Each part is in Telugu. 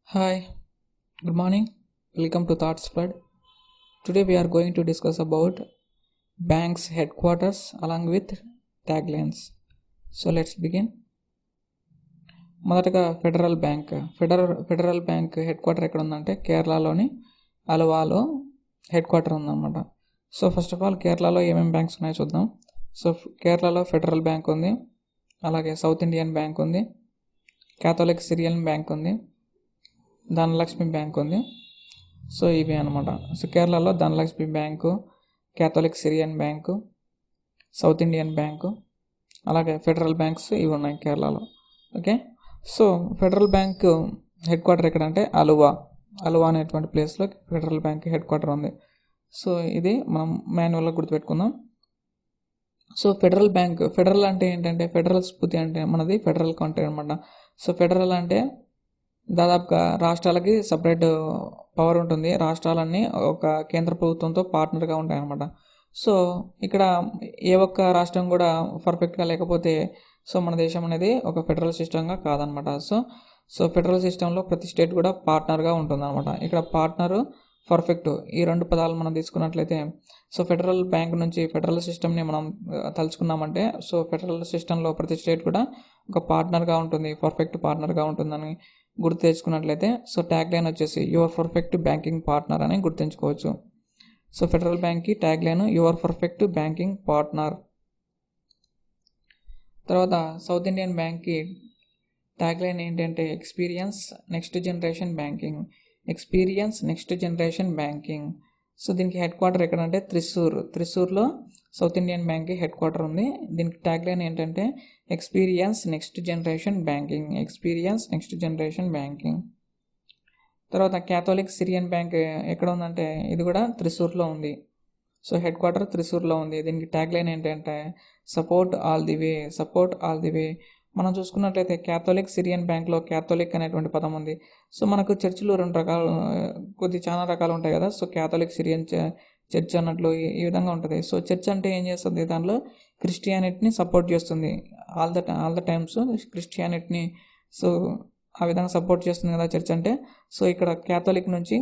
Hi, good morning. Welcome to Thoughts Flood. Today we are going to discuss about bank's headquarters along with taglines. So let's begin. మొదటగా ఫెడరల్ బ్యాంక్ హెడ్ క్వార్టర్ ఎక్కడ ఉందంటే కేరళలోని అలవాలో హెడ్ క్వార్టర్ ఉందన్నమాట. సో ఫస్ట్ ఆఫ్ ఆల్ కేరళలో ఏమేమి బ్యాంక్స్ ఉన్నాయో చూద్దాం. సో కేరళలో ఫెడరల్ బ్యాంక్ ఉంది, అలాగే సౌత్ ఇండియన్ బ్యాంక్ ఉంది, క్యాథలిక్ సిరియన్ బ్యాంక్ ఉంది, ధనలక్ష్మి బ్యాంక్ ఉంది. సో ఇవి అనమాట. సో కేరళలో Dhanalakshmi bank, Catholic Syrian bank, south Indian bank, అలాగే ఫెడరల్ బ్యాంక్స్ ఇవి ఉన్నాయి కేరళలో. Okay, so federal bank head quarter ఎక్కడంటే అలువా అనేటువంటి ప్లేస్లో ఫెడరల్ బ్యాంక్ హెడ్ క్వార్టర్ ఉంది. సో ఇది మనం మాన్యువల్గా గుర్తుపెట్టుకుందాం. సో ఫెడరల్ అంటే ఏంటంటే ఫెడరల్ స్ఫూర్తి అంటే మనది ఫెడరల్ కంట్రీ అనమాట. సో ఫెడరల్ అంటే దాదాపుగా రాష్ట్రాలకి సపరేట్ పవర్ ఉంటుంది. రాష్ట్రాలన్నీ ఒక కేంద్ర ప్రభుత్వంతో పార్ట్నర్గా ఉంటాయి అన్నమాట. సో ఇక్కడ ఏ ఒక్క రాష్ట్రం కూడా పర్ఫెక్ట్గా లేకపోతే సో మన దేశం అనేది ఒక ఫెడరల్ సిస్టమ్గా కాదనమాట. సో ఫెడరల్ సిస్టంలో ప్రతి స్టేట్ కూడా పార్ట్నర్గా ఉంటుంది అనమాట. ఇక్కడ పార్ట్నరు, పర్ఫెక్ట్ ఈ రెండు పదాలు మనం తీసుకున్నట్లయితే సో ఫెడరల్ బ్యాంక్ నుంచి ఫెడరల్ సిస్టమ్ని మనం తలుచుకున్నామంటే సో ఫెడరల్ సిస్టంలో ప్రతి స్టేట్ కూడా ఒక పార్ట్నర్గా ఉంటుంది, పర్ఫెక్ట్ పార్ట్నర్గా ఉంటుందని గుర్తు తెచ్చుకున్నట్లయితే సో ట్యాగ్ లైన్ వచ్చేసి యువర్ పర్ఫెక్ట్ బ్యాంకింగ్ పార్ట్నర్ అని గుర్తుంచుకోవచ్చు. సో ఫెడరల్ బ్యాంక్కి tag line your perfect banking partner. తర్వాత సౌత్ ఇండియన్ బ్యాంక్కి ట్యాగ్ లైన్ ఏంటంటే experience next generation banking. So దీనికి హెడ్ క్వార్టర్ ఎక్కడంటే త్రిశూర్లో సౌత్ ఇండియన్ బ్యాంక్కి హెడ్ క్వార్టర్ ఉంది. దీనికి ట్యాగ్ లైన్ ఏంటంటే ఎక్స్పీరియన్స్ నెక్స్ట్ జనరేషన్ బ్యాంకింగ్. తర్వాత క్యాథలిక్ సిరియన్ బ్యాంక్ ఎక్కడ ఉందంటే ఇది కూడా త్రిశూర్లో ఉంది. సో హెడ్ క్వార్టర్ త్రిశూర్లో ఉంది. దీనికి ట్యాగ్ లైన్ ఏంటంటే సపోర్ట్ ఆల్ ది వే. మనం చూసుకున్నట్లయితే క్యాథలిక్ సిరియన్ బ్యాంక్లో క్యాథలిక్ అనేటువంటి పదం ఉంది. సో మనకు చర్చిలు చాలా రకాలు ఉంటాయి కదా. సో క్యాథలిక్ సిరియన్ చర్చ్ అన్నట్లు ఈ విధంగా ఉంటుంది. సో చర్చ్ అంటే ఏం చేస్తుంది, దానిలో క్రిస్టియానిటీని సపోర్ట్ చేస్తుంది. ఆల్ ద టైమ్స్ క్రిస్టియానిటీని సో ఆ విధంగా సపోర్ట్ చేస్తుంది కదా చర్చ్ అంటే. సో ఇక్కడ క్యాథలిక్ నుంచి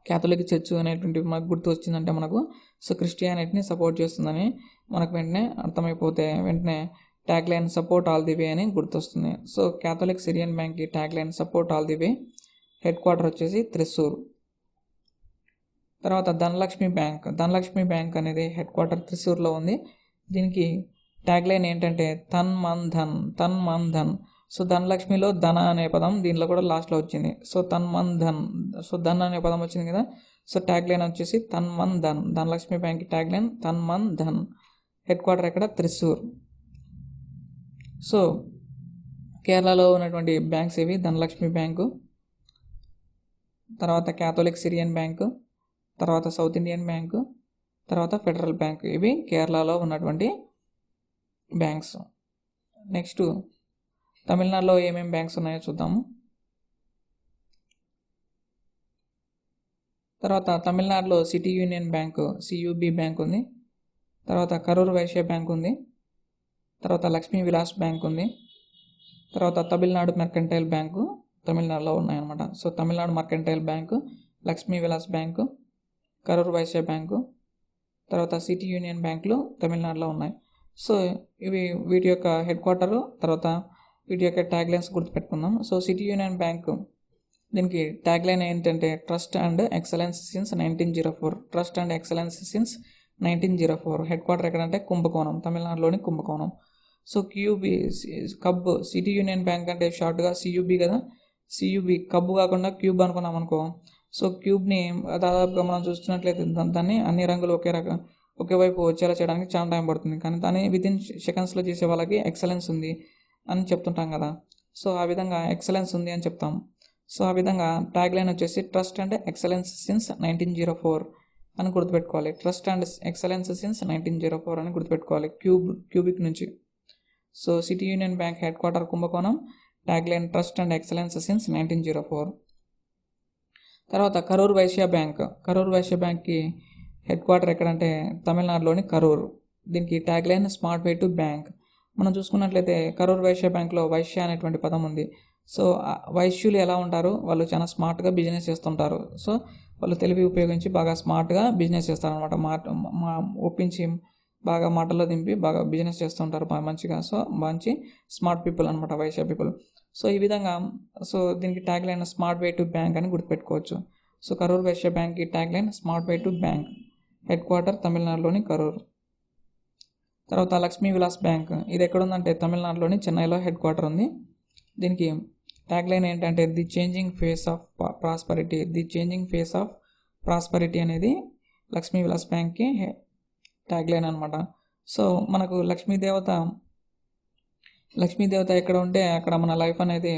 క్యాథలిక్ చర్చ్ అనేటువంటి మనకు గుర్తు వచ్చిందంటే మనకు సో క్రిస్టియానిటీని సపోర్ట్ చేస్తుందని మనకు వెంటనే అర్థమైపోతే వెంటనే tag line support all the way అని గుర్తొస్తుంది. సో క్యాథలిక్ సిరియన్ బ్యాంక్కి tag line support all the way, head quarter వచ్చేసి త్రిశూర్. తర్వాత ధనలక్ష్మి బ్యాంక్ అనేది హెడ్ క్వార్టర్ త్రిశూర్లో ఉంది. దీనికి ట్యాగ్ లైన్ ఏంటంటే తన్ మన్ ధన్. సో ధనలక్ష్మిలో ధన అనే పదం దీనిలో కూడా లాస్ట్లో వచ్చింది. సో తన్ మన్ ధన్, సో ధన్ అనే పదం వచ్చింది కదా. సో ట్యాగ్ లైన్ వచ్చేసి తన్ Mann Dhan. Dhanalakshmi bank tag line తన్ మన్ ధన్. హెడ్ క్వార్టర్ ఎక్కడ త్రిశూర్. సో కేరళలో ఉన్నటువంటి బ్యాంక్స్ ఇవి ధనలక్ష్మి బ్యాంకు, తర్వాత క్యాథలిక్ సిరియన్ బ్యాంకు, తర్వాత సౌత్ ఇండియన్ బ్యాంకు, తర్వాత ఫెడరల్ బ్యాంక్. ఇవి కేరళలో ఉన్నటువంటి బ్యాంక్స్. నెక్స్ట్ తమిళనాడులో ఏమేమి బ్యాంక్స్ ఉన్నాయో చూద్దాము. తర్వాత తమిళనాడులో సిటీ యూనియన్ బ్యాంకు సియుబి బ్యాంక్ ఉంది, తర్వాత కరూర్ వైశ్య బ్యాంక్ ఉంది, తర్వాత లక్ష్మీ విలాస్ బ్యాంక్ ఉంది, తర్వాత తమిళనాడు మెర్కంటైల్ బ్యాంకు తమిళనాడులో ఉన్నాయన్నమాట. So Tamil Nadu mercantile bank, Lakshmi Vilas bank, Karur Vysya bank, తర్వాత సిటీ యూనియన్ బ్యాంకులు తమిళనాడులో ఉన్నాయి. సో వీటి యొక్క హెడ్ క్వార్టరు, తర్వాత వీటి యొక్క ట్యాగ్ లైన్స్ గుర్తుపెట్టుకుందాం. సో సిటీ యూనియన్ బ్యాంకు దీనికి ట్యాగ్ లైన్ ఏంటంటే trust and excellence since 1904. Head quarter ఎక్కడంటే కుంభకోణం, తమిళనాడులోని కుంభకోణం. సో సిటీ యూనియన్ బ్యాంక్ అంటే షార్ట్గా సియుబి కదా. సియుబి కబ్బు కాకుండా క్యూబ్ అనుకున్నాం అనుకో. సో క్యూబ్ని దాదాపుగా మనం చూస్తున్నట్లయితే దాన్ని అన్ని రంగులు ఒకే వైపు వచ్చేలా చేయడానికి చాలా టైం పడుతుంది, కానీ దాన్ని వితిన్ సెకండ్స్లో చేసే వాళ్ళకి ఎక్సలెన్స్ ఉంది అని చెప్తుంటాం కదా. సో ఆ విధంగా ఎక్సలెన్స్ ఉంది అని చెప్తాం. సో ఆ విధంగా ట్యాగ్ లైన్ వచ్చేసి ట్రస్ట్ అండ్ ఎక్సలెన్స్ సిన్స్ 1904 అని గుర్తుపెట్టుకోవాలి. ట్రస్ట్ అండ్ ఎక్సలెన్స్ సిన్స్ 1904 అని గుర్తుపెట్టుకోవాలి క్యూబిక్ నుంచి. So city union bank head quarter Kumbakonam, tag line trust and excellence since 1904. తర్వాత కరూర్ వైశ్య బ్యాంక్కి హెడ్ క్వార్టర్ ఎక్కడంటే తమిళనాడులోని కరూర్. దీనికి tag line smart way to bank. మనం చూసుకున్నట్లయితే కరూర్ వైశ్య బ్యాంక్లో వైశ్య అనేటువంటి పదం ఉంది. సో వైశ్యులు ఎలా ఉంటారు, వాళ్ళు చాలా స్మార్ట్గా బిజినెస్ చేస్తుంటారు. సో వాళ్ళు తెలివి ఉపయోగించి బాగా స్మార్ట్గా బిజినెస్ చేస్తారనమాట. ఒప్పించి బాగా మాటల్లో దింపి బాగా బిజినెస్ చేస్తుంటారు మంచిగా. సో మంచి స్మార్ట్ పీపుల్ అనమాట వైశ్య పీపుల్. సో ఈ విధంగా సో దీనికి tag line smart way to bank అని గుర్తుపెట్టుకోవచ్చు. సో కరూర్ వైశ్య బ్యాంక్కి tag line smart way to bank. Head quarter తమిళనాడులోని కరూర్. తర్వాత లక్ష్మీ విలాస్ బ్యాంక్, ఇది ఎక్కడ ఉందంటే తమిళనాడులోని చెన్నైలో హెడ్ క్వార్టర్ ఉంది. దీనికి ట్యాగ్ లైన్ ఏంటంటే the changing face of prosperity. The changing face of prosperity అనేది లక్ష్మీ విలాస్ బ్యాంక్కి ట్యాగ్ లైన్ అనమాట. సో మనకు లక్ష్మీదేవత ఎక్కడ ఉంటే అక్కడ మన లైఫ్ అనేది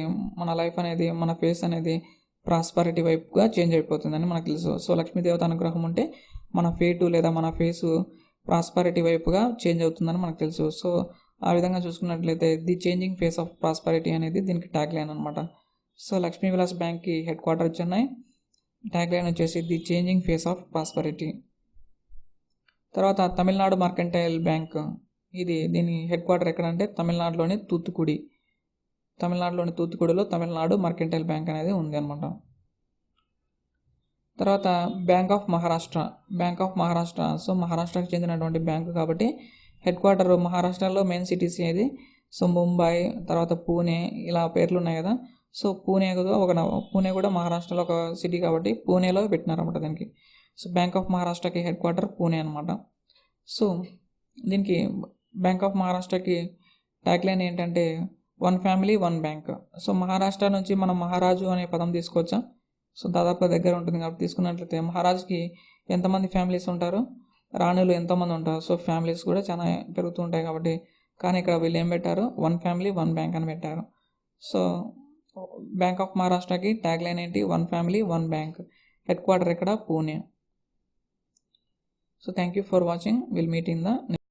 మన ఫేస్ అనేది ప్రాస్పరిటీ వైపుగా చేంజ్ అయిపోతుందని మనకు తెలుసు. సో లక్ష్మీదేవత అనుగ్రహం ఉంటే మన ఫేటు లేదా మన ఫేసు ప్రాస్పరిటీ వైపుగా చేంజ్ అవుతుందని మనకు తెలుసు. సో ఆ విధంగా చూసుకున్నట్లయితే the changing face of prosperity అనేది దీనికి ట్యాగ్ లైన్ అనమాట. సో లక్ష్మీ విలాస్ బ్యాంక్కి head quarter Chennai, tag line వచ్చేసి the changing face of prosperity. తర్వాత తమిళనాడు మర్కంటైల్ బ్యాంక్, దీని హెడ్ క్వార్టర్ ఎక్కడంటే తమిళనాడులోని తూత్తుకుడిలో తమిళనాడు మర్కంటైల్ బ్యాంక్ అనేది ఉంది అనమాట. తర్వాత బ్యాంక్ ఆఫ్ మహారాష్ట్ర. సో మహారాష్ట్రకి చెందినటువంటి బ్యాంకు కాబట్టి హెడ్ క్వార్టర్ మహారాష్ట్రలో మెయిన్ సిటీస్ ఏది, సో ముంబై, తర్వాత పూణే, ఇలా పేర్లు ఉన్నాయి కదా. సో పూణే కూడా మహారాష్ట్రలో ఒక సిటీ కాబట్టి పూణేలో పెట్టినారన్నమాట దానికి. సో బ్యాంక్ ఆఫ్ మహారాష్ట్రకి హెడ్ క్వార్టర్ పూణే అనమాట. సో దీనికి బ్యాంక్ ఆఫ్ మహారాష్ట్రకి ట్యాగ్ లైన్ ఏంటంటే one family one bank. So Maharashtra నుంచి మనం మహారాజు అనే పదం తీసుకోవచ్చా. సో దాదాపుగా దగ్గర ఉంటుంది కాబట్టి తీసుకున్నట్లయితే మహారాజుకి ఎంతమంది ఫ్యామిలీస్ ఉంటారు, రాణులు ఎంతమంది ఉంటారు. సో ఫ్యామిలీస్ కూడా చాలా పెరుగుతూ ఉంటాయి కాబట్టి, కానీ ఇక్కడ వీళ్ళు ఏం పెట్టారు, వన్ ఫ్యామిలీ వన్ బ్యాంక్ అని పెట్టారు. సో బ్యాంక్ ఆఫ్ మహారాష్ట్రకి ట్యాగ్ లైన్ ఏంటి, one family one bank. Head quarter ఇక్కడ Pune. So thank you for watching. Will meet in the